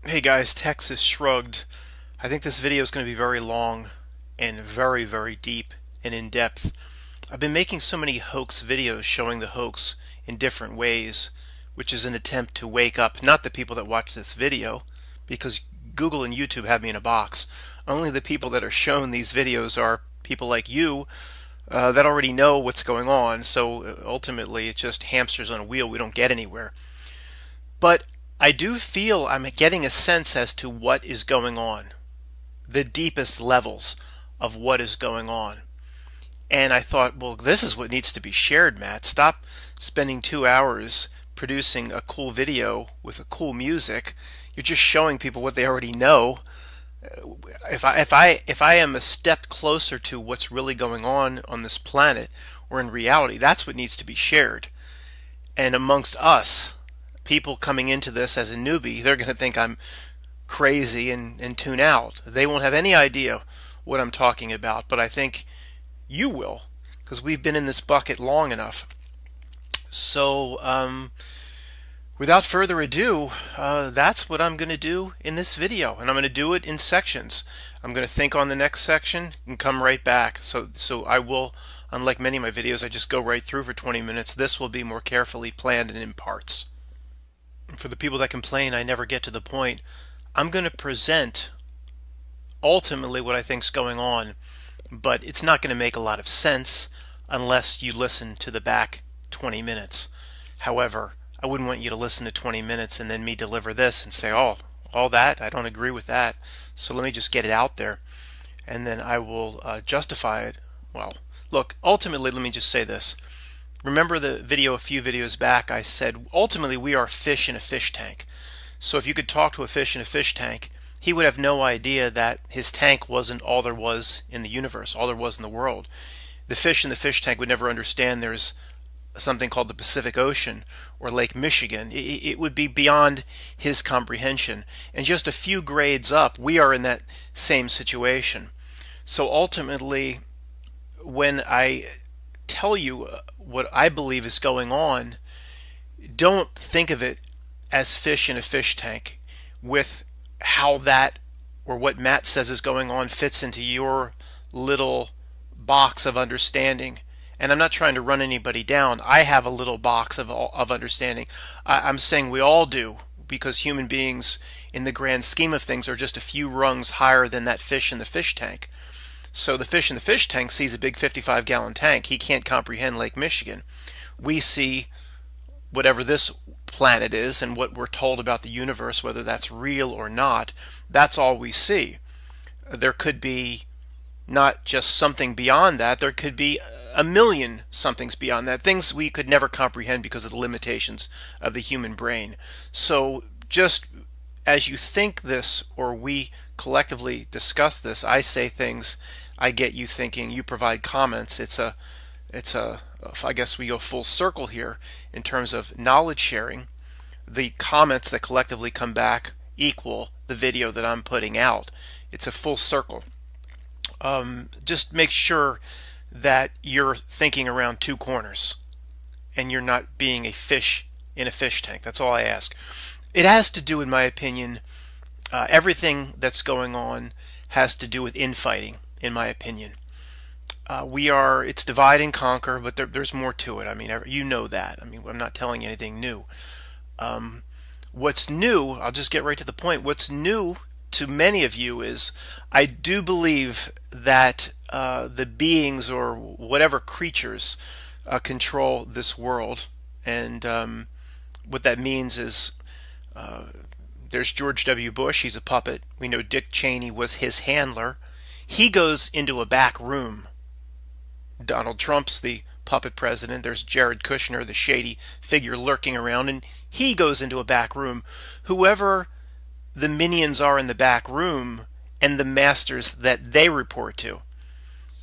Hey guys, Texas Shrugged. I think this video is going to be very long and very, very deep and in-depth. I've been making so many hoax videos showing the hoax in different ways, which is an attempt to wake up not the people that watch this video, because Google and YouTube have me in a box. Only the people that are shown these videos are people like you that already know what's going on, so ultimately it's just hamsters on a wheel. We don't get anywhere. But I do feel I'm getting a sense as to what is going on, the deepest levels of what is going on. And I thought, well, this is what needs to be shared, Matt. Stop spending 2 hours producing a cool video with a cool music. You're just showing people what they already know. If I am a step closer to what's really going on this planet or in reality, that's what needs to be shared. And amongst us, people coming into this as a newbie, they're going to think I'm crazy and tune out. They won't have any idea what I'm talking about, but I think you will, because we've been in this bucket long enough. So, without further ado, that's what I'm going to do in this video, and I'm going to do it in sections. I'm going to think on the next section and come right back. So I will, unlike many of my videos, I just go right through for 20 minutes. This will be more carefully planned and in parts. For the people that complain I never get to the point, I'm going to present ultimately what I think's going on, but it's not going to make a lot of sense unless you listen to the back 20 minutes. However, I wouldn't want you to listen to 20 minutes and then me deliver this and say, oh, all that, I don't agree with that. So let me just get it out there, and then I will justify it. Well, look, ultimately, let me just say this. Remember the video a few videos back, I said ultimately we are fish in a fish tank. So if you could talk to a fish in a fish tank, he would have no idea that his tank wasn't all there was in the universe, all there was in the world. The fish in the fish tank would never understand there's something called the Pacific Ocean or Lake Michigan. It would be beyond his comprehension. And just a few grades up, we are in that same situation. So ultimately, when I tell you what I believe is going on, don't think of it as fish in a fish tank with how that or what Matt says is going on fits into your little box of understanding. And I'm not trying to run anybody down. I have a little box of understanding. I'm saying we all do, because human beings in the grand scheme of things are just a few rungs higher than that fish in the fish tank. So the fish in the fish tank sees a big 55-gallon tank. He can't comprehend Lake Michigan. We see whatever this planet is and what we're told about the universe, whether that's real or not. That's all we see. There could be not just something beyond that. There could be a million somethings beyond that, things we could never comprehend because of the limitations of the human brain. So just as you think this, or we collectively discuss this, I say things, I get you thinking, you provide comments. I guess we go full circle here in terms of knowledge sharing. The comments that collectively come back equal the video that I'm putting out. It's a full circle. Just make sure that you're thinking around two corners and you're not being a fish in a fish tank. That's all I ask. It has to do, in my opinion, everything that's going on has to do with infighting, in my opinion. It's divide and conquer, but there's more to it. I mean, you know that. I mean, I'm not telling you anything new. What's new, I'll just get right to the point. What's new to many of you is I do believe that the beings or whatever creatures control this world. And what that means is there's George W. Bush. He's a puppet. We know Dick Cheney was his handler. He goes into a back room. Donald Trump's the puppet president. There's Jared Kushner, the shady figure lurking around, and he goes into a back room. Whoever the minions are in the back room and the masters that they report to.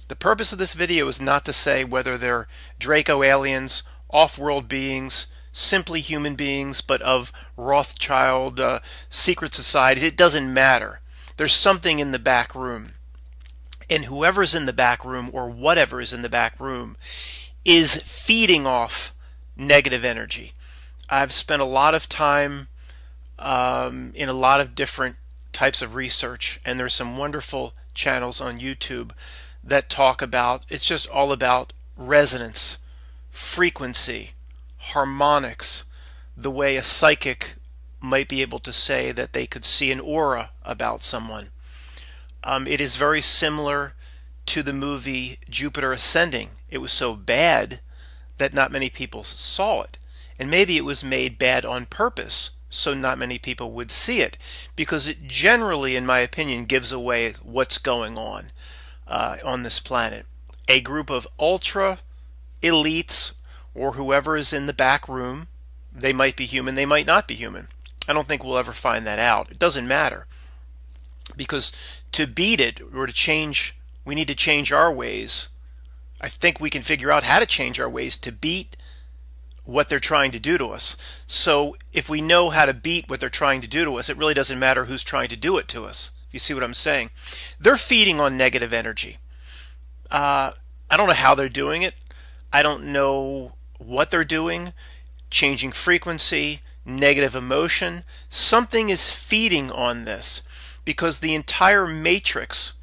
The purpose of this video is not to say whether they're Draco aliens, off-world beings, simply human beings, but of Rothschild, secret societies. It doesn't matter. There's something in the back room. And whoever's in the back room or whatever is in the back room is feeding off negative energy. I've spent a lot of time in a lot of different types of research, and there's some wonderful channels on YouTube that talk about, it's just all about resonance, frequency, harmonics, the way a psychic might be able to say that they could see an aura about someone. It is very similar to the movie Jupiter Ascending. It was so bad that not many people saw it. And maybe it was made bad on purpose, so not many people would see it, because it generally, in my opinion, gives away what's going on this planet. A group of ultra elites, or whoever is in the back room, they might be human, they might not be human. I don't think we'll ever find that out. It doesn't matter, because to beat it or to change, we need to change our ways. I think we can figure out how to change our ways to beat what they're trying to do to us. So if we know how to beat what they're trying to do to us, it really doesn't matter who's trying to do it to us. You see what I'm saying? They're feeding on negative energy. I don't know how they're doing it. I don't know what they're doing. Changing frequency, negative emotion. Something is feeding on this, because the entire matrix,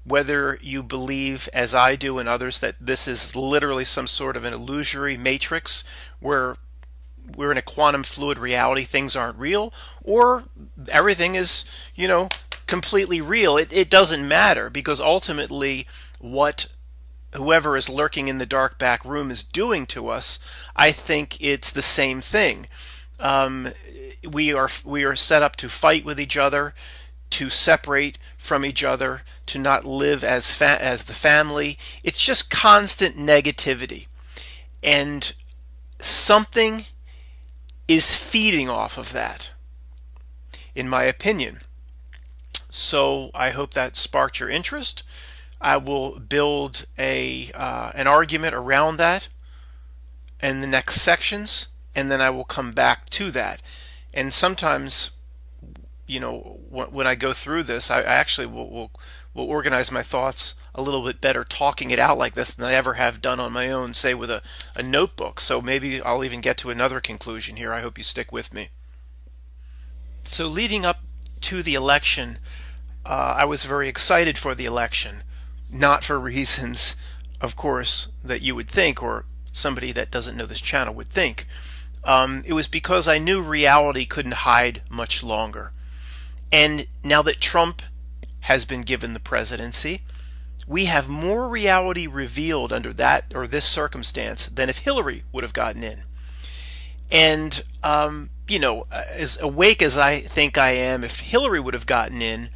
whether you believe, as I do and others, that this is literally some sort of an illusory matrix where we're in a quantum fluid reality, things aren't real, or everything is, completely real. It doesn't matter, because ultimately what whoever is lurking in the dark back room is doing to us, I think it's the same thing. We are set up to fight with each other, to separate from each other, to not live as the family. It's just constant negativity, and something is feeding off of that, in my opinion. So I hope that sparked your interest. I will build an argument around that in the next sections, and then I will come back to that. And sometimes, when I go through this, I actually will organize my thoughts a little bit better talking it out like this than I ever have done on my own, say with a notebook. So maybe I'll even get to another conclusion here. I hope you stick with me. So leading up to the election, I was very excited for the election, not for reasons, of course, that you would think, or somebody that doesn't know this channel would think. It was because I knew reality couldn't hide much longer. And now that Trump has been given the presidency, we have more reality revealed under that or this circumstance than if Hillary would have gotten in. And, as awake as I think I am, if Hillary would have gotten in,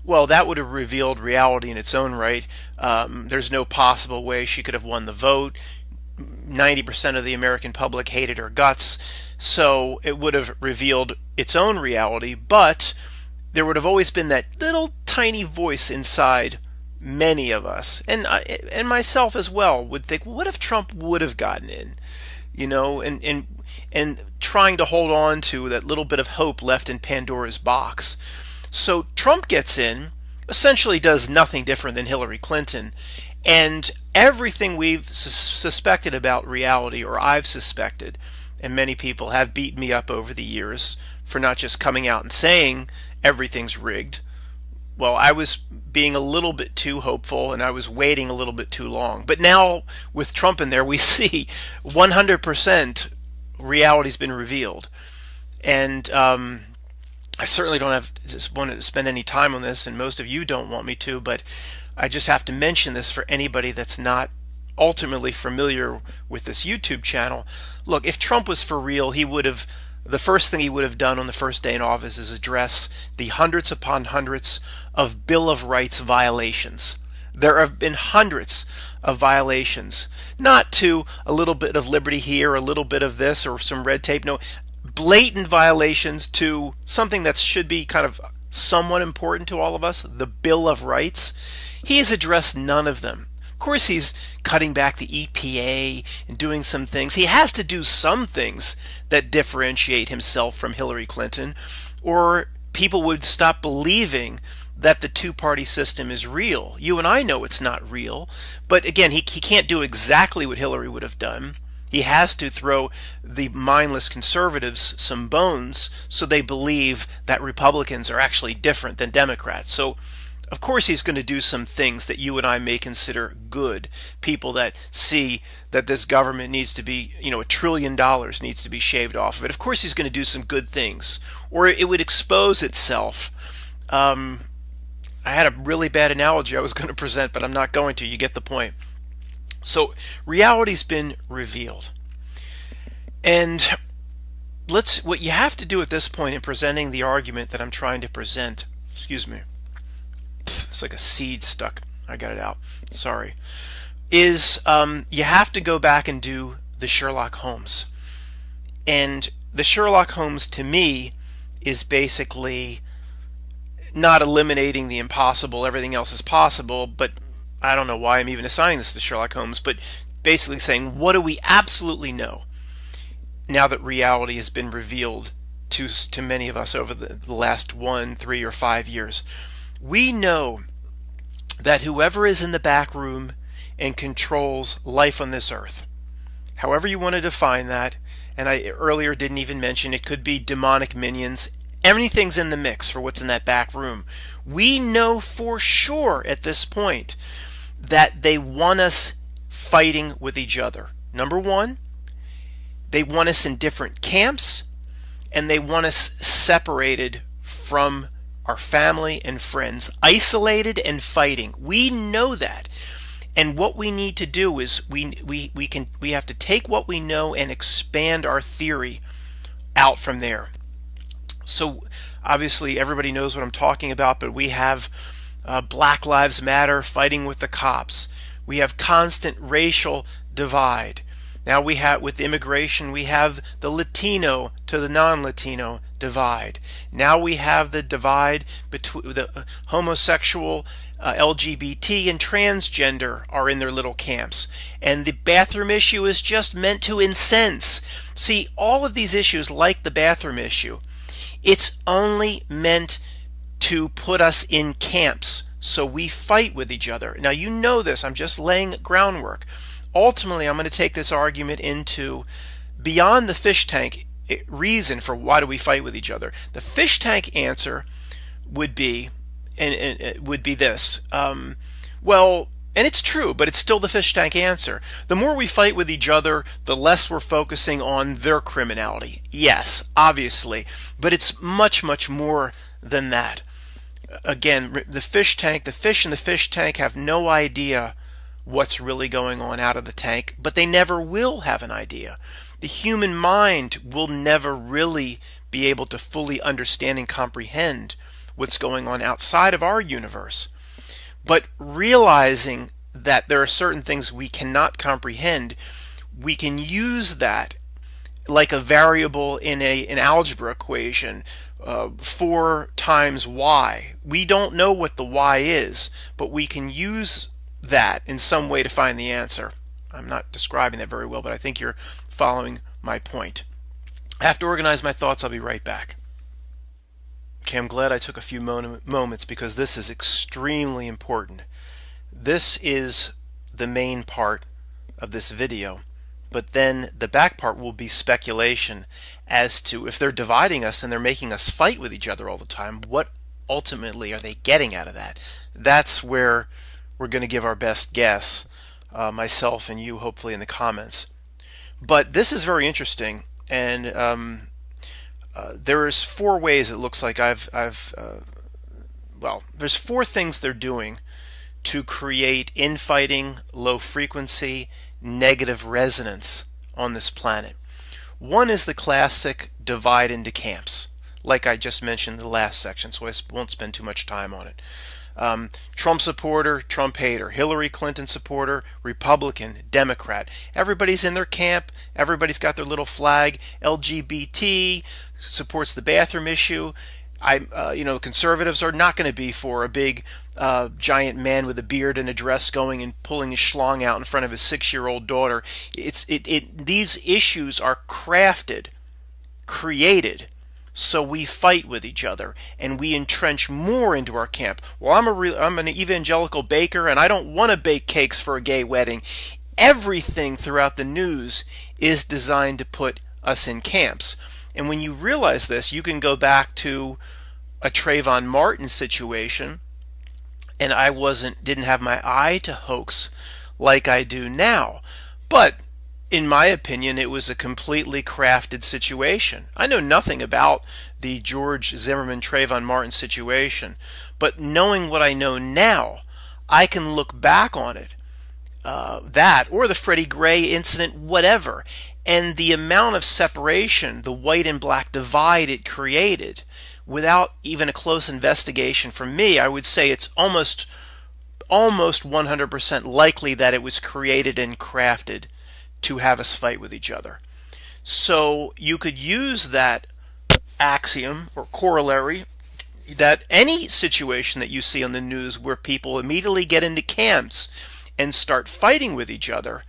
well, that would have revealed reality in its own right. There's no possible way she could have won the vote. 90% of the American public hated her guts, so it would have revealed its own reality, but there would have always been that little tiny voice inside many of us, and myself as well, would think, well, what if Trump would have gotten in? And trying to hold on to that little bit of hope left in Pandora's box. So Trump gets in, essentially does nothing different than Hillary Clinton, and everything we've suspected about reality, or I've suspected, and many people have beat me up over the years for not just coming out and saying everything's rigged. Well, I was being a little bit too hopeful, and I was waiting a little bit too long. But now, with Trump in there, we see 100% reality's been revealed. And I certainly don't want to spend any time on this, and most of you don't want me to, but I just have to mention this for anybody that's not ultimately familiar with this YouTube channel. Look, if Trump was for real, he would have, the first thing he would have done on the first day in office is address the hundreds upon hundreds of Bill of Rights violations. There have been hundreds of violations, not to a little bit of liberty here, a little bit of this, or some red tape. No, blatant violations to something that should be kind of somewhat important to all of us, the Bill of Rights. He has addressed none of them. Of course, he's cutting back the EPA and doing some things. He has to do some things that differentiate himself from Hillary Clinton, or people would stop believing that the two-party system is real. You and I know it's not real, but again, he can't do exactly what Hillary would have done. He has to throw the mindless conservatives some bones so they believe that Republicans are actually different than Democrats. So, of course, he's going to do some things that you and I may consider good. People that see that this government needs to be, $1 trillion needs to be shaved off of it. Of course, he's going to do some good things, or it would expose itself. I had a really bad analogy I was going to present, but I'm not going to. You get the point. So reality's been revealed. And what you have to do at this point in presenting the argument that I'm trying to present, excuse me, it's like a seed stuck, I got it out, sorry, is you have to go back and do the Sherlock Holmes. And the Sherlock Holmes, to me, is basically not eliminating the impossible, everything else is possible, but I don't know why I'm even assigning this to Sherlock Holmes, but basically saying, what do we absolutely know now that reality has been revealed to many of us over the last 1, 3, or 5 years? We know that whoever is in the back room and controls life on this earth, however you want to define that, and I earlier didn't even mention, it could be demonic minions, everything's in the mix for what's in that back room. We know for sure at this point that they want us fighting with each other. Number one, they want us in different camps, and they want us separated from our family and friends, isolated and fighting. We know that. And what we need to do is we have to take what we know and expand our theory out from there. So obviously everybody knows what I'm talking about, but we have Black Lives Matter fighting with the cops. We have constant racial divide. Now we have, with immigration, we have the Latino to the non-Latino divide. Now we have the divide between the homosexual, LGBT, and transgender are in their little camps. And the bathroom issue is just meant to incense. See, all of these issues, like the bathroom issue, it's only meant to put us in camps so we fight with each other. Now you know this, I'm just laying groundwork. Ultimately, I'm going to take this argument into beyond the fish tank reason for why do we fight with each other. The fish tank answer would be, and would be this. Well, and it's true, but it's still the fish tank answer. The more we fight with each other, the less we're focusing on their criminality. Yes, obviously, but it's much, much more than that. Again, the fish in the fish tank have no idea what's really going on out of the tank, but they never will have an idea. The human mind will never really be able to fully understand and comprehend what's going on outside of our universe. But realizing that there are certain things we cannot comprehend, we can use that like a variable in an algebra equation, 4 times y. We don't know what the y is, but we can use that in some way to find the answer. I'm not describing that very well, but I think you're following my point. I have to organize my thoughts. I'll be right back. Okay, I'm glad I took a few moments because this is extremely important. This is the main part of this video, but then the back part will be speculation as to if they're dividing us and they're making us fight with each other all the time, what ultimately are they getting out of that? That's where we're going to give our best guess, myself and you hopefully in the comments. But this is very interesting, and there's 4 ways it looks like well, there's 4 things they're doing to create infighting, low frequency, negative resonance on this planet. One is the classic divide into camps, like I just mentioned in the last section, so I won't spend too much time on it. Trump supporter, Trump hater, Hillary Clinton supporter, Republican, Democrat. Everybody's in their camp. Everybody's got their little flag. LGBT supports the bathroom issue. Conservatives are not going to be for a big giant man with a beard and a dress going and pulling his schlong out in front of his 6-year-old daughter. These issues are created, so we fight with each other and we entrench more into our camp. Well, I'm an evangelical baker and I don't want to bake cakes for a gay wedding. everything throughout the news is designed to put us in camps. And when you realize this, you can go back to a Trayvon Martin situation, and I didn't have my eye to hoax like I do now. But in my opinion, it was a completely crafted situation. I know nothing about the George Zimmerman Trayvon Martin situation, but knowing what I know now, I can look back on it, that or the Freddie Gray incident, whatever, and the amount of separation, the white and black divide it created, without even a close investigation from me, I would say it's almost 100% likely that it was created and crafted to have us fight with each other. So you could use that axiom or corollary that any situation that you see on the news where people immediately get into camps and start fighting with each other,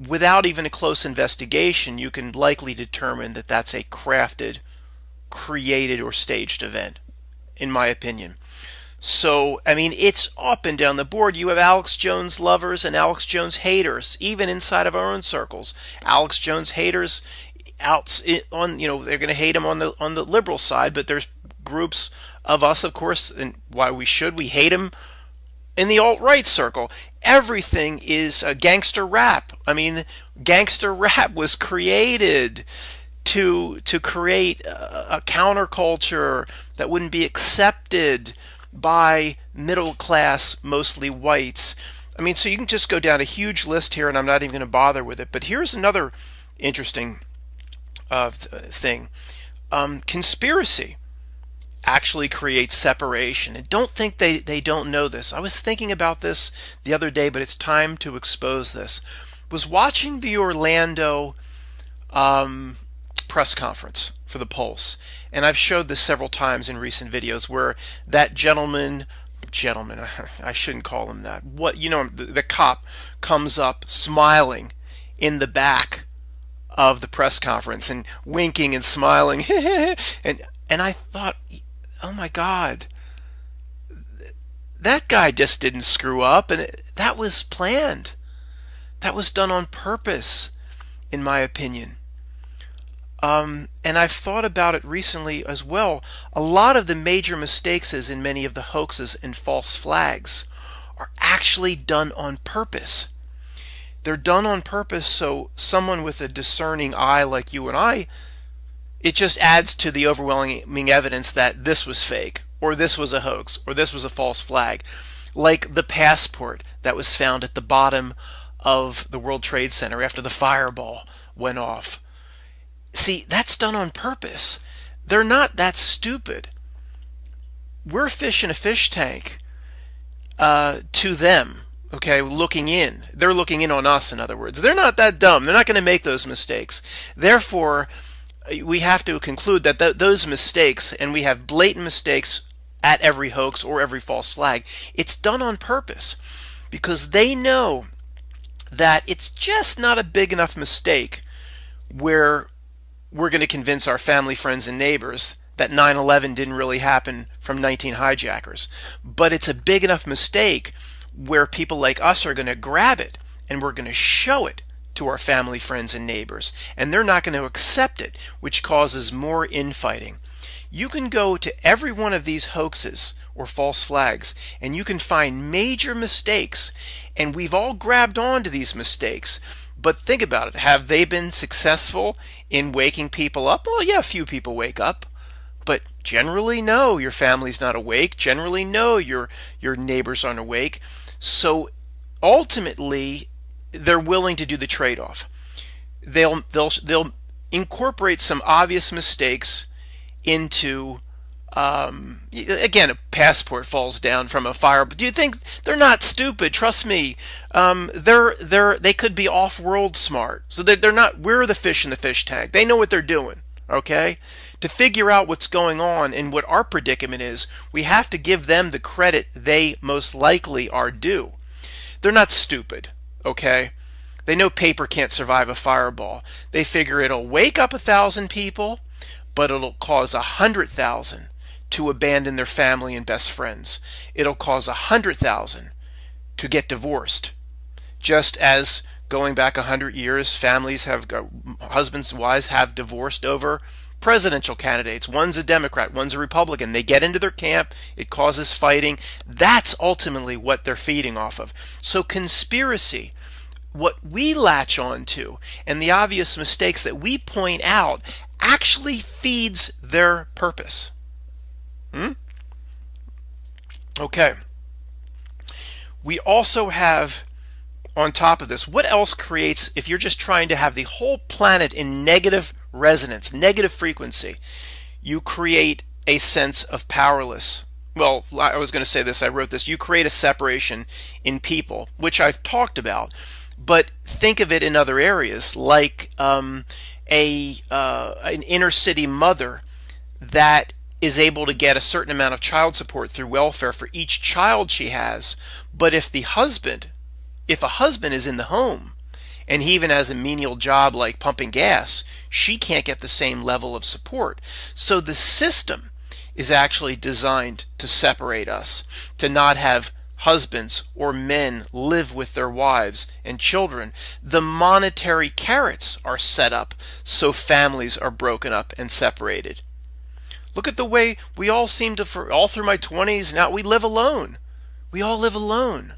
without even a close investigation, you can likely determine that that's a crafted, created, or staged event, in my opinion. So, I mean, it's up and down the board. You have Alex Jones lovers and Alex Jones haters, even inside of our own circles. Alex Jones haters they're going to hate him on the liberal side, but there's groups of us, of course, and we hate him in the alt-right circle. Everything is gangster rap. I mean, gangster rap was created to create a counterculture that wouldn't be accepted by middle class, mostly whites. I mean, so you can just go down a huge list here, and I'm not even going to bother with it. But here's another interesting thing. Conspiracy actually creates separation. And don't think they don't know this. I was thinking about this the other day, but it's time to expose this. Was watching the Orlando press conference for the Pulse, and I've showed this several times in recent videos, where that gentleman, I shouldn't call him that, the cop comes up smiling in the back of the press conference and winking and smiling and I thought, oh my God, that guy just didn't screw up, and that was planned. That was done on purpose, in my opinion. And I've thought about it recently as well. A lot of the major mistakes in many of the hoaxes and false flags are actually done on purpose. They're done on purpose so someone with a discerning eye like you and I, it just adds to the overwhelming evidence that this was fake, or this was a hoax, or this was a false flag. Like the passport that was found at the bottom of the World Trade Center after the fireball went off. See, that's done on purpose. They're not that stupid. We're fish in a fish tank to them, okay, looking in. They're looking in on us, in other words. They're not that dumb. They're not going to make those mistakes. Therefore, we have to conclude that those mistakes, and we have blatant mistakes at every hoax or every false flag, it's done on purpose because they know that it's just not a big enough mistake where we're going to convince our family, friends, and neighbors that 9/11 didn't really happen from 19 hijackers. But it's a big enough mistake where people like us are going to grab it and we're going to show it to our family, friends, and neighbors. And they're not going to accept it, which causes more infighting. You can go to every one of these hoaxes or false flags and you can find major mistakes. And we've all grabbed on to these mistakes. But think about it. Have they been successful in waking people up? Well, yeah, a few people wake up. But generally, no, your family's not awake. Generally, no, your neighbors aren't awake. So ultimately, they're willing to do the trade-off. They'll incorporate some obvious mistakes into again, a passport falls down from a fire. But do you think they're not stupid? Trust me. They could be off-world smart. So they're not. We're the fish in the fish tank. They know what they're doing. Okay. To figure out what's going on and what our predicament is, we have to give them the credit they most likely are due. They're not stupid. Okay. They know paper can't survive a fireball. They figure it'll wake up 1,000 people, but it'll cause 100,000 to abandon their family and best friends. It'll cause 100,000 to get divorced. Just as going back 100 years, families have, husbands and wives have divorced over presidential candidates. One's a Democrat, one's a Republican. They get into their camp, it causes fighting. That's ultimately what they're feeding off of. So conspiracy, what we latch on to, and the obvious mistakes that we point out, actually feeds their purpose. Okay. We also have, on top of this, what else creates, if you're just trying to have the whole planet in negative resonance, negative frequency, you create a sense of powerless. Well, I was going to say this, I wrote this, you create a separation in people, which I've talked about, but think of it in other areas, like an inner city mother that is able to get a certain amount of child support through welfare for each child she has, but if a husband is in the home, and he even has a menial job like pumping gas, she can't get the same level of support. So the system is actually designed to separate us, to not have husbands or men live with their wives and children. The monetary carrots are set up so families are broken up and separated. Look at the way we all seem to, all through my 20s, now we live alone. We all live alone.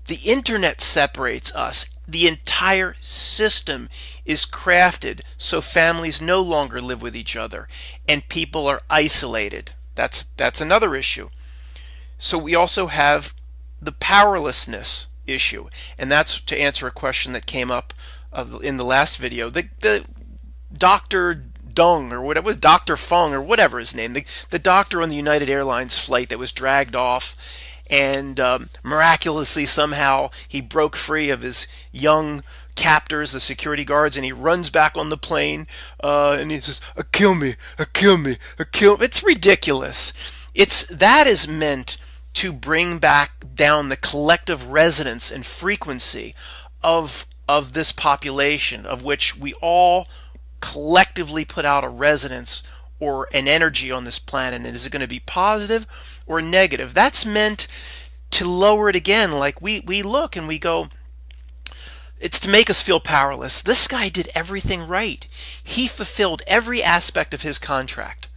The internet separates us. The entire system is crafted so families no longer live with each other and people are isolated. That's another issue. So we also have the powerlessness issue, and that's to answer a question that came up in the last video. The Dr. Dung, or whatever, Dr. Fung, or whatever his name, the doctor on the United Airlines flight that was dragged off, and miraculously somehow he broke free of his young captors, the security guards, and he runs back on the plane and he says, kill me, kill me, kill me. It's ridiculous. That is meant to bring back down the collective resonance and frequency of this population, of which we all collectively put out a resonance or an energy on this planet. And is it going to be positive or negative? That's meant to lower it again. Like we look and we go, it's to make us feel powerless. This guy did everything right. He fulfilled every aspect of his contract.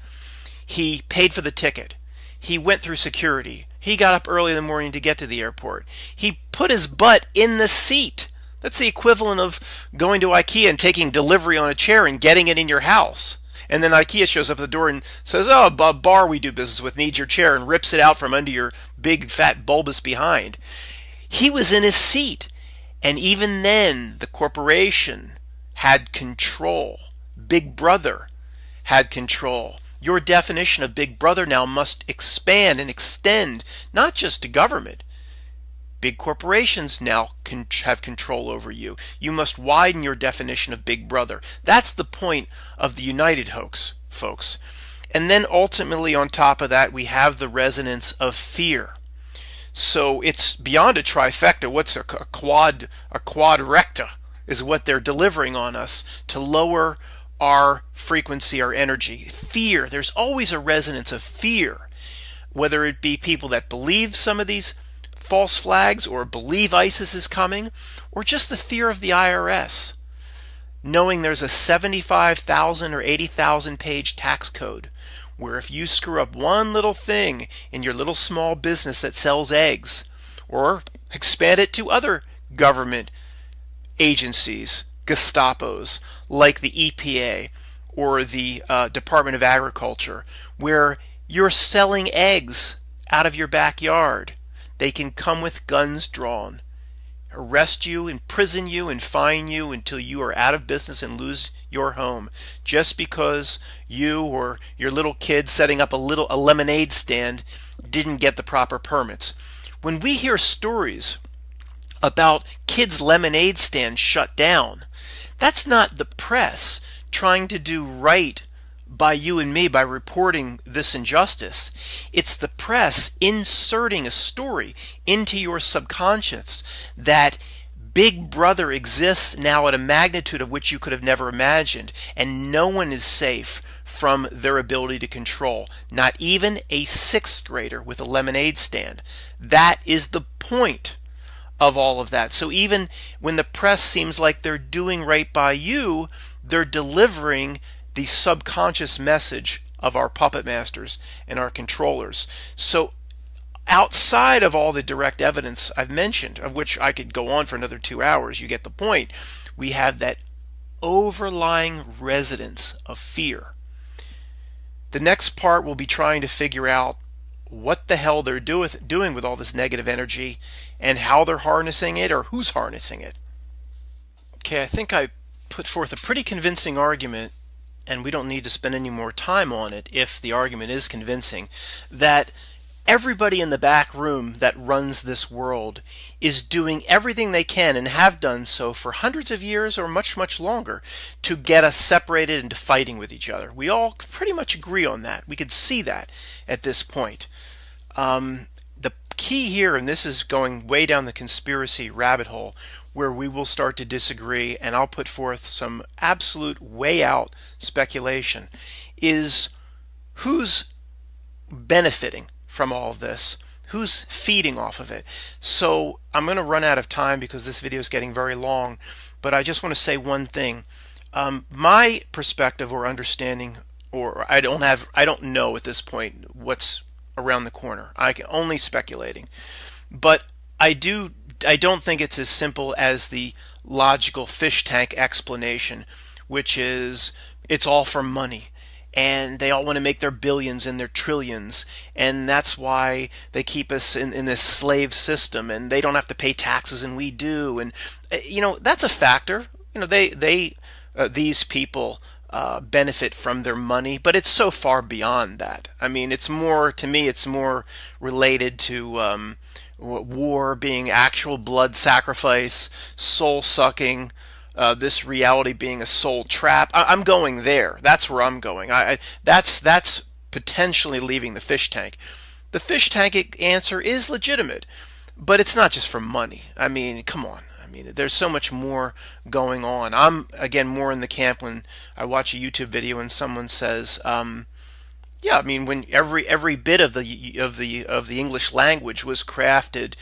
He paid for the ticket. He went through security. He got up early in the morning to get to the airport. He put his butt in the seat. That's the equivalent of going to IKEA and taking delivery on a chair and getting it in your house. And then IKEA shows up at the door and says, oh, a bar we do business with needs your chair, and rips it out from under your big, fat, bulbous behind. He was in his seat. And even then, the corporation had control. Big Brother had control. Your definition of Big Brother now must expand and extend, not just to government. Big corporations now have control over you. You must widen your definition of Big Brother. That's the point of the United hoax, folks. And then ultimately on top of that, we have the resonance of fear. So it's beyond a trifecta. What's a quadrecta is what they're delivering on us to lower our frequency, our energy. Fear. There's always a resonance of fear, whether it be people that believe some of these false flags or believe ISIS is coming, or just the fear of the IRS, knowing there's a 75,000 or 80,000 page tax code where if you screw up one little thing in your little small business that sells eggs, or expand it to other government agencies, Gestapos, like the EPA or the Department of Agriculture, where you're selling eggs out of your backyard, they can come with guns drawn, arrest you, imprison you, and fine you until you are out of business and lose your home, just because you or your little kid setting up a lemonade stand didn't get the proper permits. When we hear stories about kids' lemonade stands shut down, that's not the press trying to do right by you and me by reporting this injustice. It's the press inserting a story into your subconscious that Big Brother exists now at a magnitude of which you could have never imagined, and no one is safe from their ability to control, not even a 6th grader with a lemonade stand. That is the point of all of that. So even when the press seems like they're doing right by you, they're delivering the subconscious message of our puppet masters and our controllers. So outside of all the direct evidence I've mentioned, of which I could go on for another 2 hours, you get the point, we have that overlying residence of fear. The next part will be trying to figure out what the hell they're doing with all this negative energy and how they're harnessing it or who's harnessing it. Okay, I think I put forth a pretty convincing argument, and we don't need to spend any more time on it if the argument is convincing, that everybody in the back room that runs this world is doing everything they can and have done so for hundreds of years or much, much longer to get us separated into fighting with each other. We all pretty much agree on that. We could see that at this point. The key here, and this is going way down the conspiracy rabbit hole, where we will start to disagree, and I'll put forth some absolute way out speculation, is who's benefiting from all of this, who's feeding off of it. So I'm going to run out of time because this video is getting very long, but I just want to say one thing. My perspective or understanding, or I don't know at this point what's around the corner. I can only speculating, but I don't think it's as simple as the logical fish tank explanation, which is it's all for money. And they all want to make their billions and their trillions, and that's why they keep us in this slave system, and they don't have to pay taxes and we do, and that's a factor. These people benefit from their money, but it's so far beyond that. I mean, it's more related to war being actual blood sacrifice, soul sucking. This reality being a soul trap. I'm going there. That's where I'm going. That's potentially leaving the fish tank. The fish tank answer is legitimate, but it's not just for money. I mean, come on. I mean, there's so much more going on. I'm again more in the camp when I watch a YouTube video and someone says, yeah, I mean, when every bit of the English language was crafted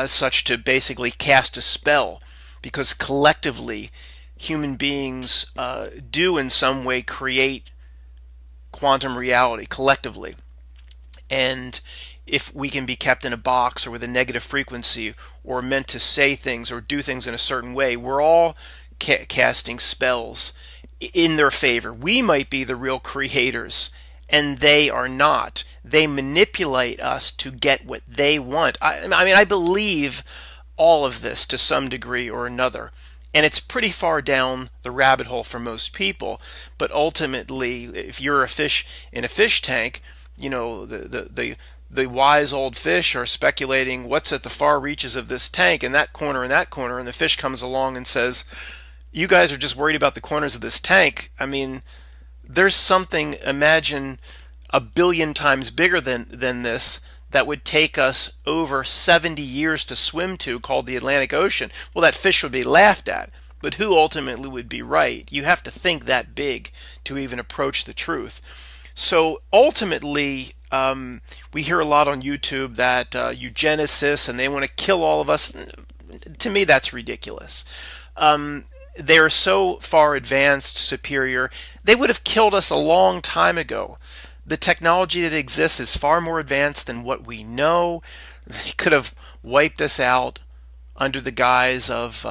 such to basically cast a spell, because collectively human beings do in some way create quantum reality collectively. And if we can be kept in a box or with a negative frequency or meant to say things or do things in a certain way, we're all casting spells in their favor. We might be the real creators and they are not. They manipulate us to get what they want. I mean, I believe all of this to some degree or another, and it's pretty far down the rabbit hole for most people. But ultimately, if you're a fish in a fish tank, the wise old fish are speculating what's at the far reaches of this tank and that corner and that corner, and the fish comes along and says, you guys are just worried about the corners of this tank. I mean, there's something, imagine, 1 billion times bigger than this, that would take us over 70 years to swim to, called the Atlantic Ocean. Well, that fish would be laughed at, but who ultimately would be right? You have to think that big to even approach the truth. So ultimately, we hear a lot on YouTube that eugenicists and they want to kill all of us. To me, that's ridiculous. They are so far advanced, superior, they would have killed us a long time ago. The technology that exists is far more advanced than what we know. They could have wiped us out under the guise of,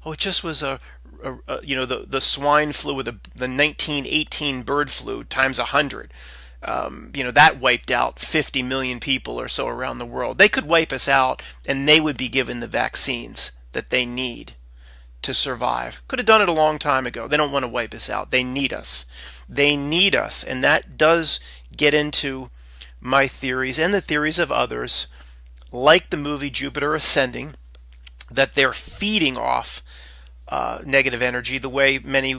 it just was the swine flu with the 1918 bird flu times 100. That wiped out 50 million people or so around the world. They could wipe us out, and they would be given the vaccines that they need to survive. Could have done it a long time ago. They don't want to wipe us out. They need us. They need us, and that does get into my theories and the theories of others, like the movie Jupiter Ascending, that they're feeding off negative energy, the way many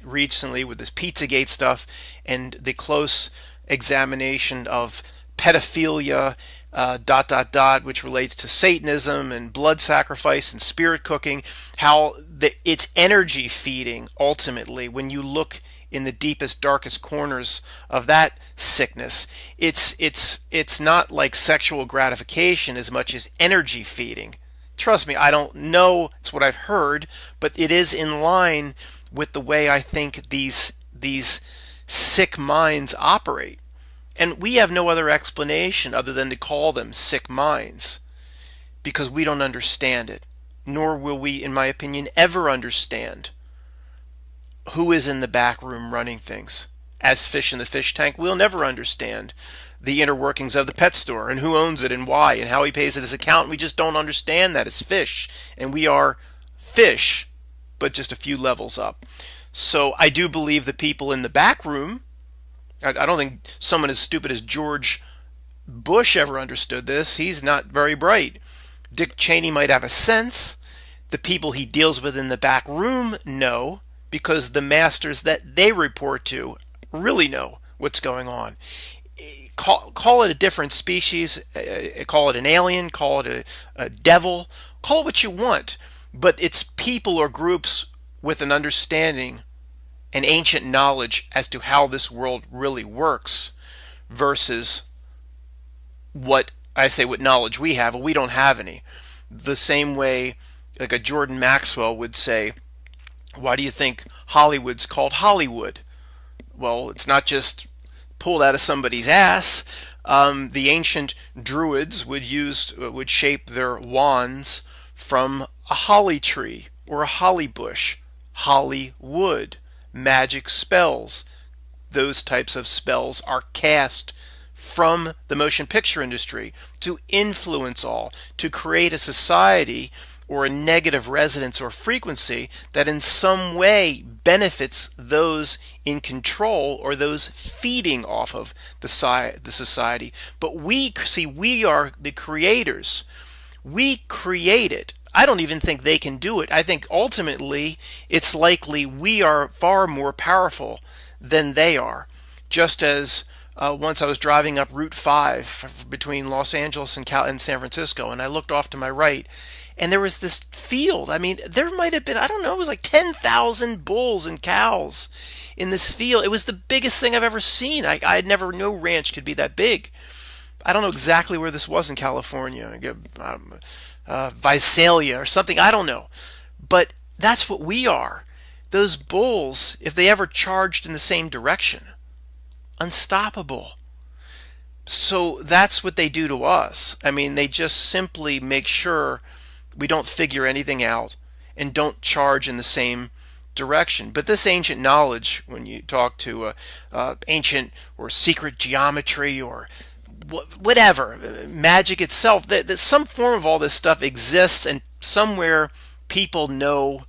recently with this Pizzagate stuff and the close examination of pedophilia, which relates to Satanism and blood sacrifice and spirit cooking, how it's energy feeding ultimately. When you look in the deepest, darkest corners of that sickness, it's not like sexual gratification as much as energy feeding, trust me, I don't know. It's what I've heard, but it is in line with the way I think these sick minds operate. And we have no other explanation other than to call them sick minds, because we don't understand it, nor will we, in my opinion, ever understand who is in the back room running things. As fish in the fish tank, we'll never understand the inner workings of the pet store and who owns it and why and how he pays it his account. We just don't understand that. It's fish, and we are fish, but just a few levels up. So I do believe the people in the back room, I don't think someone as stupid as George Bush ever understood this. He's not very bright. Dick Cheney might have a sense. The people he deals with in the back room know, because the masters that they report to really know what's going on. Call it a different species, call it an alien, call it a devil, call it what you want, but it's people or groups with an understanding and ancient knowledge as to how this world really works versus what knowledge we have. Well, we don't have any. The same way like a Jordan Maxwell would say, why do you think Hollywood's called Hollywood? Well, it's not just pulled out of somebody's ass. The ancient Druids would shape their wands from a holly tree or a holly bush. Hollywood. Magic spells. Those types of spells are cast from the motion picture industry to influence all, to create a society or a negative resonance or frequency that in some way benefits those in control or those feeding off of the society. But we are the creators. We create it. I don't even think they can do it. I think ultimately it's likely we are far more powerful than they are. Just as once I was driving up Route 5 between Los Angeles and San Francisco, and I looked off to my right, and there was this field. I mean, there might have been, I don't know, it was like 10,000 bulls and cows in this field. It was the biggest thing I've ever seen. I had never known ranch could be that big. I don't know exactly where this was in California. Visalia or something, I don't know. But that's what we are. Those bulls, if they ever charged in the same direction, unstoppable. So that's what they do to us. I mean, they just simply make sure we don't figure anything out and don't charge in the same direction. But this ancient knowledge, when you talk to ancient or secret geometry or whatever, magic itself, that some form of all this stuff exists, and somewhere people know.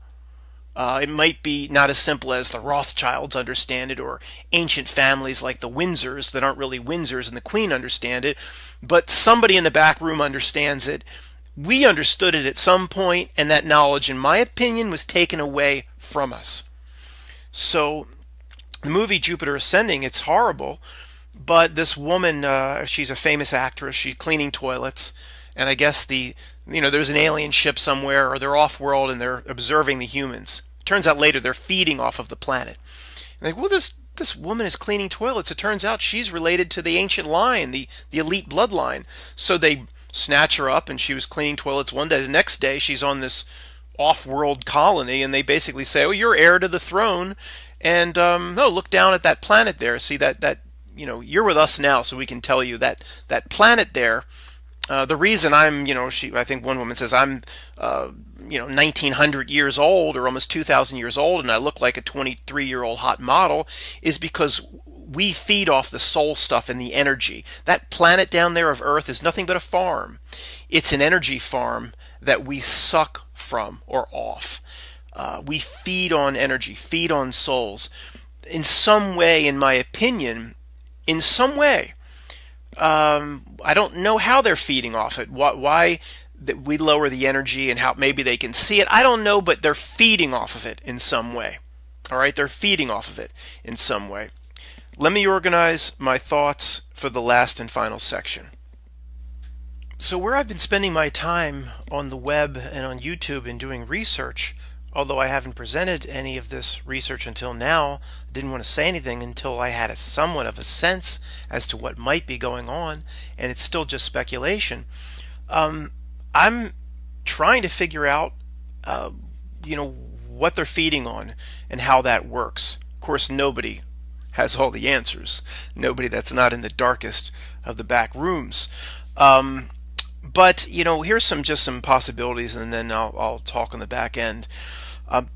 It might be not as simple as the Rothschilds understand it, or ancient families like the Windsors that aren't really Windsors and the Queen understand it, but somebody in the back room understands it. We understood it at some point, and that knowledge, in my opinion, was taken away from us. So the movie Jupiter Ascending, it's horrible, but this woman, she's a famous actress, she's cleaning toilets, and I guess there's an alien ship somewhere, or they're off-world and they're observing the humans. Turns out later they're feeding off of the planet. And like, well, this woman is cleaning toilets. It turns out she's related to the ancient line, the elite bloodline. So they snatch her up, and she was cleaning toilets one day. The next day she's on this off-world colony, and they basically say, oh, you're heir to the throne, and no, look down at that planet there. See that you're with us now, so we can tell you that planet there. The reason I think one woman says I'm, 1900 years old or almost 2000 years old, and I look like a 23-year-old hot model, is because we feed off the soul stuff and the energy. That planet down there of Earth is nothing but a farm. It's an energy farm that we suck from or off. We feed on energy, feed on souls. In some way, in my opinion, in some way, I don't know how they're feeding off it. Why that we lower the energy and how maybe they can see it. I don't know, but they're feeding off of it in some way. All right, they're feeding off of it in some way. Let me organize my thoughts for the last and final section. So where I've been spending my time on the web and on YouTube and doing research, although I haven't presented any of this research until now, I didn't want to say anything until I had somewhat of a sense as to what might be going on, and it's still just speculation. I'm trying to figure out, you know, what they're feeding on and how that works. Of course, nobody has all the answers. Nobody that's not in the darkest of the back rooms. But you know, here's just some possibilities, and then I'll talk on the back end.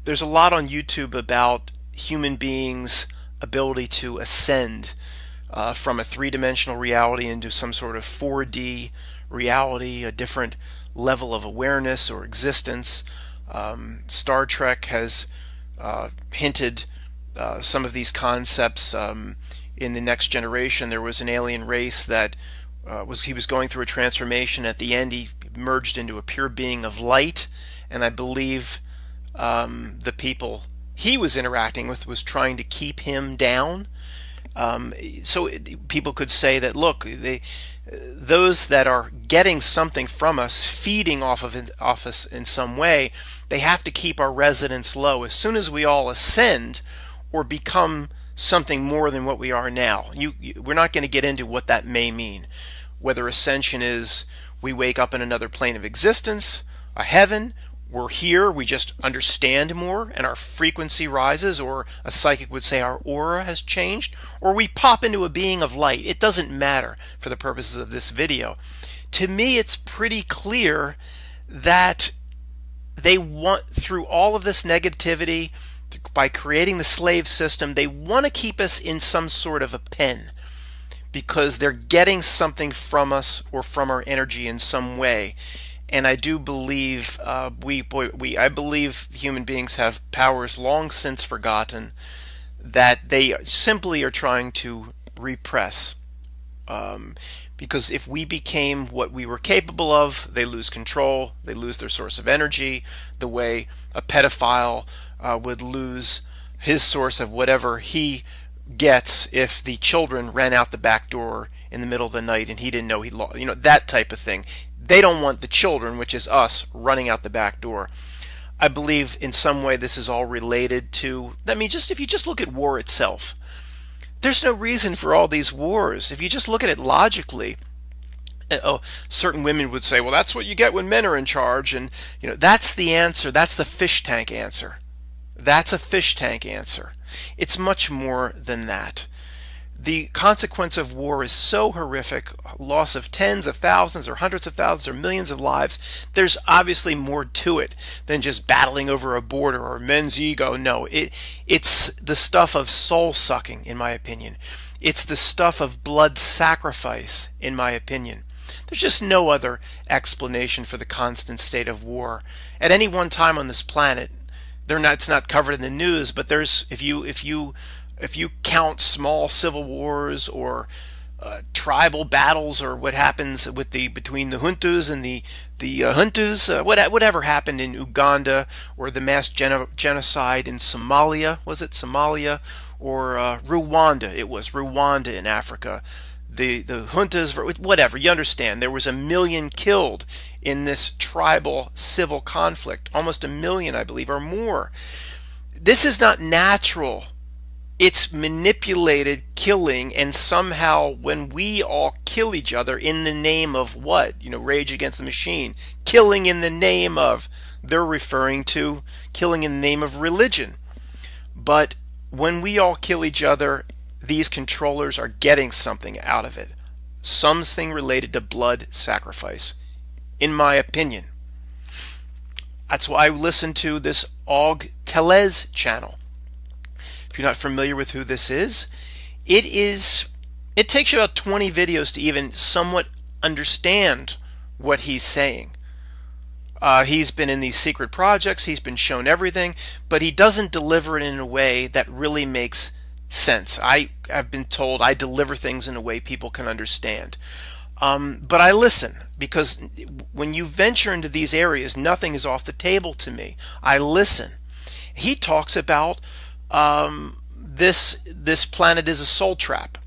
There's a lot on YouTube about human beings' ability to ascend from a three-dimensional reality into some sort of 4D reality, a different level of awareness or existence. Star Trek has hinted some of these concepts. In the Next Generation, there was an alien race that he was going through a transformation. At the end, he merged into a pure being of light, and I believe the people he was interacting with was trying to keep him down. So people could say that, look, those that are getting something from us, feeding off us in some way, they have to keep our resonance low. As soon as we all ascend or become something more than what we are now, we're not going to get into what that may mean. Whether ascension is we wake up in another plane of existence, a heaven, we're here, we just understand more and our frequency rises, or a psychic would say our aura has changed, or we pop into a being of light. It doesn't matter for the purposes of this video. To me, it's pretty clear that they want, through all of this negativity, by creating the slave system, they want to keep us in some sort of a pen because they're getting something from us or from our energy in some way. And I do believe I believe human beings have powers long since forgotten that they simply are trying to repress. Because if we became what we were capable of, they lose control, they lose their source of energy, the way a pedophile would lose his source of whatever he gets if the children ran out the back door in the middle of the night and he didn't know he lost, you know, that type of thing. They don't want the children, which is us, running out the back door. I believe in some way this is all related to, I mean, if you just look at war itself, there's no reason for all these wars. If you just look at it logically, certain women would say, well, that's what you get when men are in charge. And, you know, that's the answer. That's the fish tank answer. That's a fish tank answer. It's much more than that. The consequence of war is so horrific, loss of tens of thousands or hundreds of thousands or millions of lives. There's obviously more to it than just battling over a border or men's ego. No, it's the stuff of soul sucking, in my opinion. It's the stuff of blood sacrifice, in my opinion. There's just no other explanation for the constant state of war. At any one time on this planet, it's not covered in the news, but there's, if you count small civil wars or tribal battles, or what happens with between the Hutus and the Hutus, whatever happened in Uganda, or the mass genocide in Somalia, was it Somalia, or Rwanda? It was Rwanda in Africa. The Juntas, whatever, you understand. There was 1 million killed in this tribal civil conflict, almost 1 million, I believe, or more. This is not natural. It's manipulated killing, and somehow when we all kill each other in the name of what? You know, Rage Against the Machine. Killing in the name of, they're referring to killing in the name of religion. But when we all kill each other, these controllers are getting something out of it. Something related to blood sacrifice, in my opinion. That's why I listen to this Og Telez channel. If you're not familiar with who this is, it takes you about 20 videos to even somewhat understand what he's saying. He's been in these secret projects, he's been shown everything, but he doesn't deliver it in a way that really makes sense. I've been told I deliver things in a way people can understand. But I listen, because when you venture into these areas, nothing is off the table to me. I listen. He talks about this planet is a soul trap.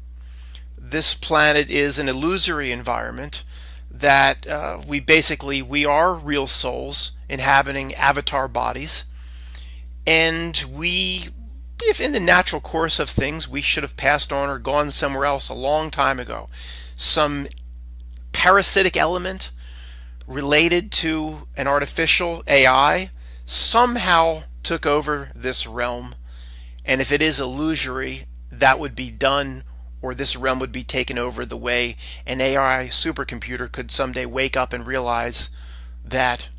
This planet is an illusory environment that we are real souls inhabiting avatar bodies, and if in the natural course of things we should have passed on or gone somewhere else a long time ago, some parasitic element related to an artificial AI somehow took over this realm. And if it is illusory, that would be done, or this realm would be taken over the way an AI supercomputer could someday wake up and realize that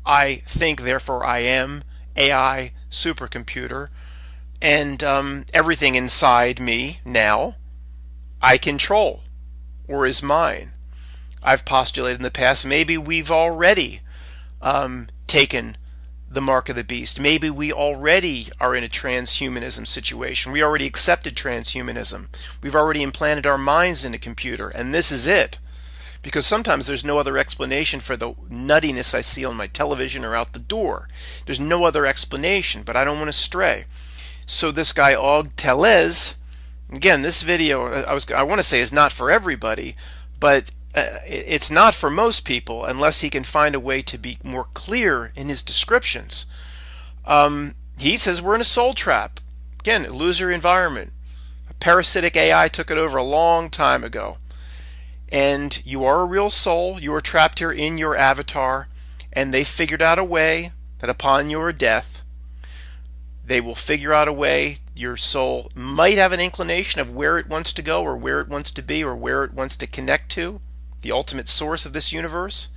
I think, therefore I am AI supercomputer, and everything inside me now I control or is mine. I've postulated in the past maybe we've already taken the mark of the beast. Maybe we already are in a transhumanism situation. We already accepted transhumanism. We've already implanted our minds in a computer, and this is it. Because sometimes there's no other explanation for the nuttiness I see on my television or out the door. There's no other explanation, but I don't want to stray. So this guy Og Telez, again, this video I want to say is not for everybody, but it's not for most people unless he can find a way to be more clear in his descriptions. He says we're in a soul trap. Again, illusory environment. A parasitic AI took it over a long time ago. And you are a real soul. You are trapped here in your avatar. And they figured out a way that upon your death, they will figure out a way. Your soul might have an inclination of where it wants to go or where it wants to be or where it wants to connect to, the ultimate source of this universe.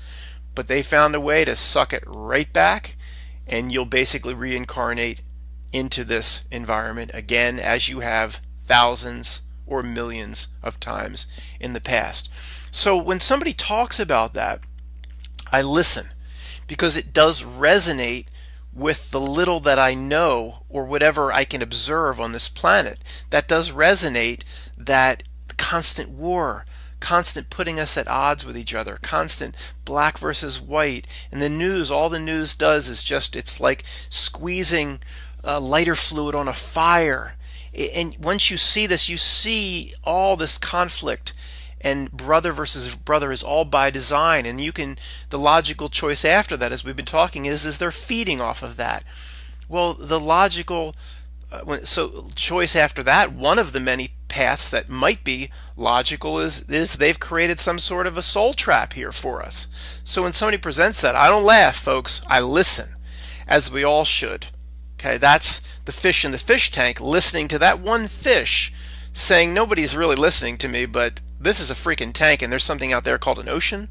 But they found a way to suck it right back, and you'll basically reincarnate into this environment again, as you have thousands or millions of times in the past. So when somebody talks about that, I listen, because it does resonate with the little that I know or whatever I can observe on this planet. That does resonate, that constant war, constant putting us at odds with each other, constant black versus white. And the news, all the news does is just, it's like squeezing lighter fluid on a fire. And once you see this, you see all this conflict, and brother versus brother is all by design. And you can, the logical choice after that, as we've been talking, is they're feeding off of that. Well, the logical choice after that, one of the many paths that might be logical, is they've created some sort of a soul trap here for us. So when somebody presents that, I don't laugh, folks. I listen, as we all should. Okay, that's the fish in the fish tank listening to that one fish saying, nobody's really listening to me, but this is a freaking tank and there's something out there called an ocean.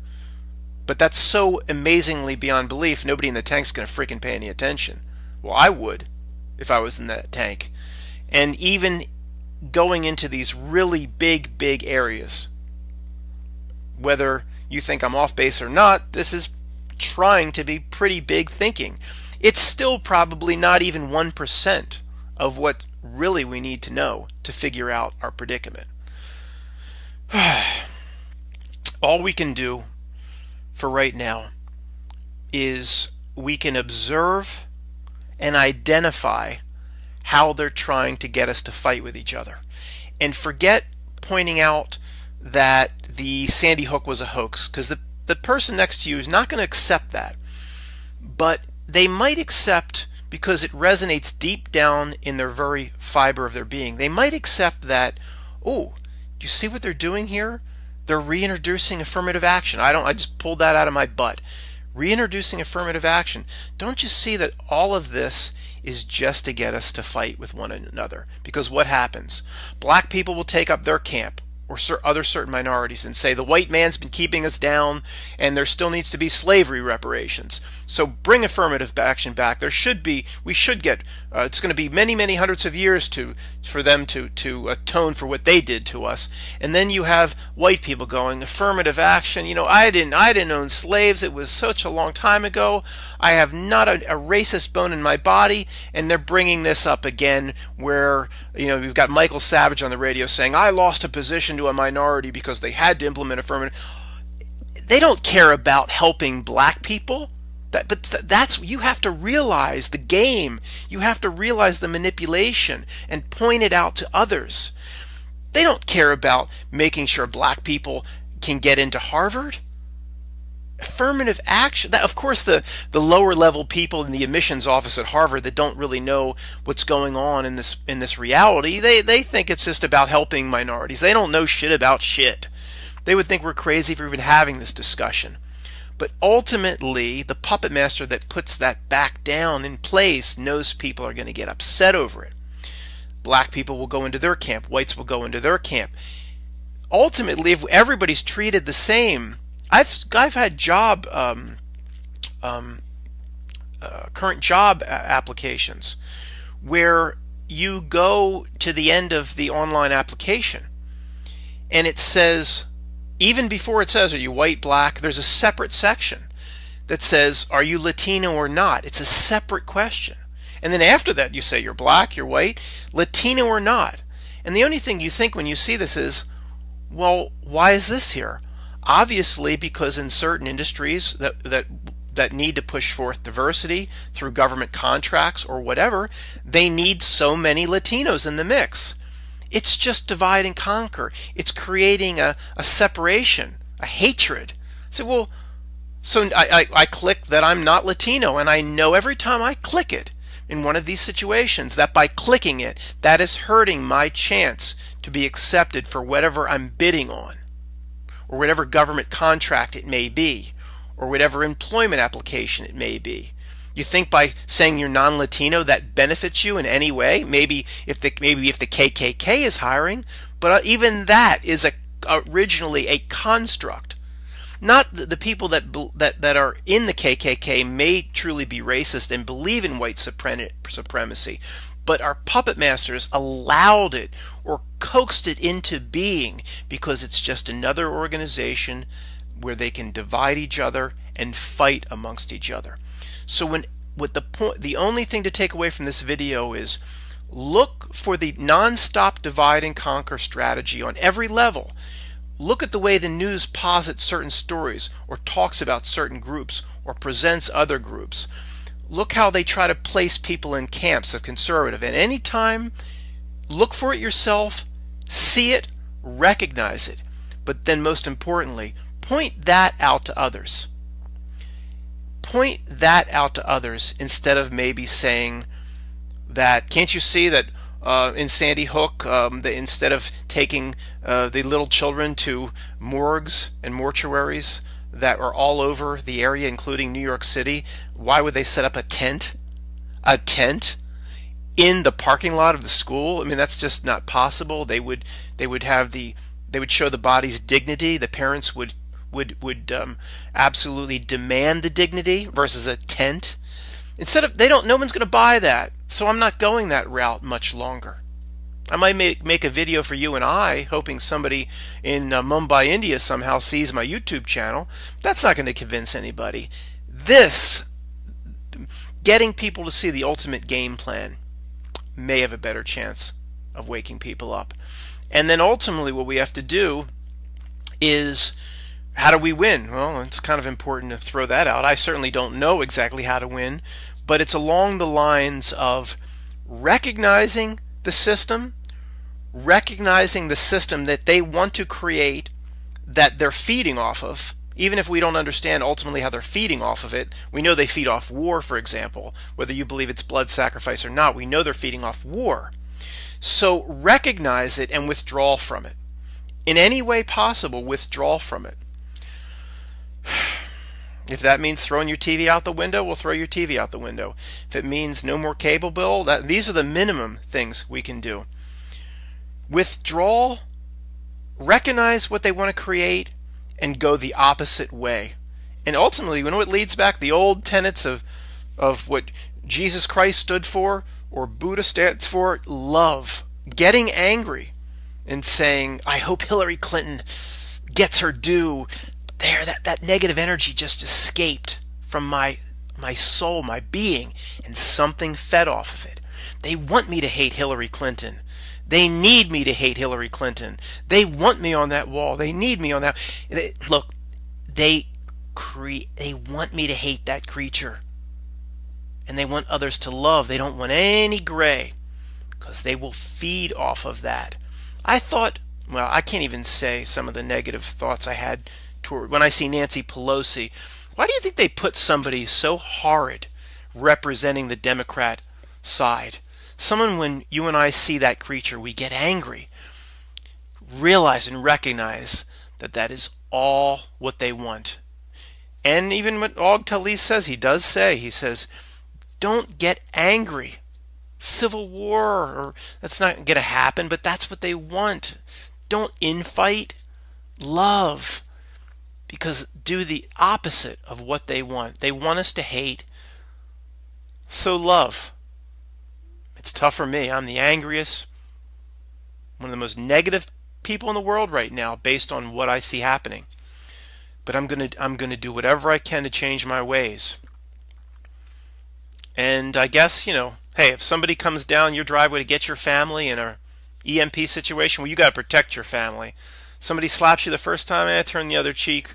But that's so amazingly beyond belief, nobody in the tank's going to freaking pay any attention. Well, I would if I was in that tank. And even going into these really big areas, whether you think I'm off base or not, this is trying to be pretty big thinking. It's still probably not even 1% of what really we need to know to figure out our predicament. All we can do for right now is we can observe and identify how they're trying to get us to fight with each other. And forget pointing out that the Sandy Hook was a hoax, because the person next to you is not going to accept that. But they might accept, because it resonates deep down in their very fiber of their being, they might accept that, oh, do you see what they're doing here? They're reintroducing affirmative action. I just pulled that out of my butt. Reintroducing affirmative action. Don't you see that all of this is just to get us to fight with one another? Because what happens? Black people will take up their camp, or other certain minorities, and say the white man's been keeping us down and there still needs to be slavery reparations. So bring affirmative action back. There should be, we should get, it's going to be many hundreds of years for them to atone for what they did to us. And then you have white people going, affirmative action, you know, I didn't own slaves. It was such a long time ago. I have not a racist bone in my body. And they're bringing this up again, where, you know, we've got Michael Savage on the radio saying, I lost a position to a minority because they had to implement affirmative. They don't care about helping black people. That's, you have to realize the game. You have to realize the manipulation and point it out to others. They don't care about making sure black people can get into Harvard. Affirmative action. Of course, the lower level people in the admissions office at Harvard that don't really know what's going on in this reality, they think it's just about helping minorities. They don't know shit about shit. They would think we're crazy for even having this discussion. But ultimately, the puppet master that puts that back down in place knows people are going to get upset over it. Black people will go into their camp. Whites will go into their camp. Ultimately, if everybody's treated the same, I've had current job applications where you go to the end of the online application and it says, even before it says, are you white, black, there's a separate section that says, are you Latino or not? It's a separate question. And then after that, you say you're black, you're white, Latino or not. And the only thing you think when you see this is, well, why is this here? Obviously, because in certain industries that need to push forth diversity through government contracts or whatever, they need so many Latinos in the mix. It's just divide and conquer. It's creating a separation, a hatred. So I click that I'm not Latino, and I know every time I click it in one of these situations that by clicking it, that is hurting my chance to be accepted for whatever I'm bidding on, or whatever government contract it may be, or whatever employment application it may be. You think by saying you're non-Latino that benefits you in any way? Maybe if the KKK is hiring, but even that is originally a construct. Not the people that are in the KKK may truly be racist and believe in white supremacy, but our puppet masters allowed it or coaxed it into being because it's just another organization where they can divide each other and fight amongst each other. So the only thing to take away from this video is look for the non-stop divide and conquer strategy on every level. Look at the way the news posits certain stories or talks about certain groups or presents other groups. Look how they try to place people in camps of conservative. And any time, look for it yourself, see it, recognize it. But then most importantly, point that out to others. Point that out to others instead of maybe saying that, can't you see that in Sandy Hook, instead of taking the little children to morgues and mortuaries that are all over the area, including New York City, why would they set up a tent? A tent in the parking lot of the school? I mean, that's just not possible. They would show the body's dignity. The parents would absolutely demand the dignity versus a tent. No one's going to buy that. So I'm not going that route much longer. I might make a video for you and I, hoping somebody in Mumbai, India somehow sees my YouTube channel. That's not going to convince anybody. Getting people to see the ultimate game plan may have a better chance of waking people up. And then ultimately what we have to do is, how do we win? Well, it's kind of important to throw that out. I certainly don't know exactly how to win, but it's along the lines of recognizing the system that they want to create, that they're feeding off of. Even if we don't understand ultimately how they're feeding off of it, we know they feed off war, for example. Whether you believe it's blood sacrifice or not, we know they're feeding off war. So recognize it and withdraw from it. In any way possible, withdraw from it. If that means throwing your TV out the window, we'll throw your TV out the window. If it means no more cable bill, these are the minimum things we can do. Withdraw, recognize what they want to create, and go the opposite way. And ultimately, you know what leads back? The old tenets of what Jesus Christ stood for, or Buddha stands for, love. Getting angry and saying, I hope Hillary Clinton gets her due. There, that negative energy just escaped from my soul, my being, and something fed off of it. They want me to hate Hillary Clinton. They need me to hate Hillary Clinton. They want me on that wall. They need me on that. Look, they want me to hate that creature. And they want others to love. They don't want any gray, because they will feed off of that. I thought, well, I can't even say some of the negative thoughts I had when I see Nancy Pelosi. Why do you think they put somebody so horrid representing the Democrat side? Someone, when you and I see that creature, we get angry. Realize and recognize that that is all what they want. And even what Og Talese says, he says, don't get angry. Civil war, or that's not going to happen, but that's what they want. Don't infight, love, because do the opposite of what they want. They want us to hate, so love. It's tough for me. I'm the angriest, one of the most negative people in the world right now based on what I see happening. But I'm gonna do whatever I can to change my ways. And I guess, hey, if somebody comes down your driveway to get your family in a EMP situation, well, you got to protect your family. Somebody slaps you the first time, turn the other cheek.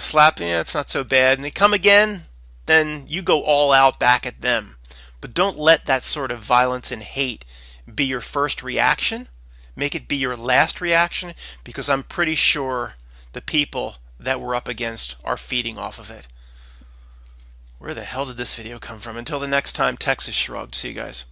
Slap, it's not so bad. And they come again, then you go all out back at them. But don't let that sort of violence and hate be your first reaction. Make it be your last reaction, because I'm pretty sure the people that we're up against are feeding off of it. Where the hell did this video come from? Until the next time, Texas Shrugged. See you guys.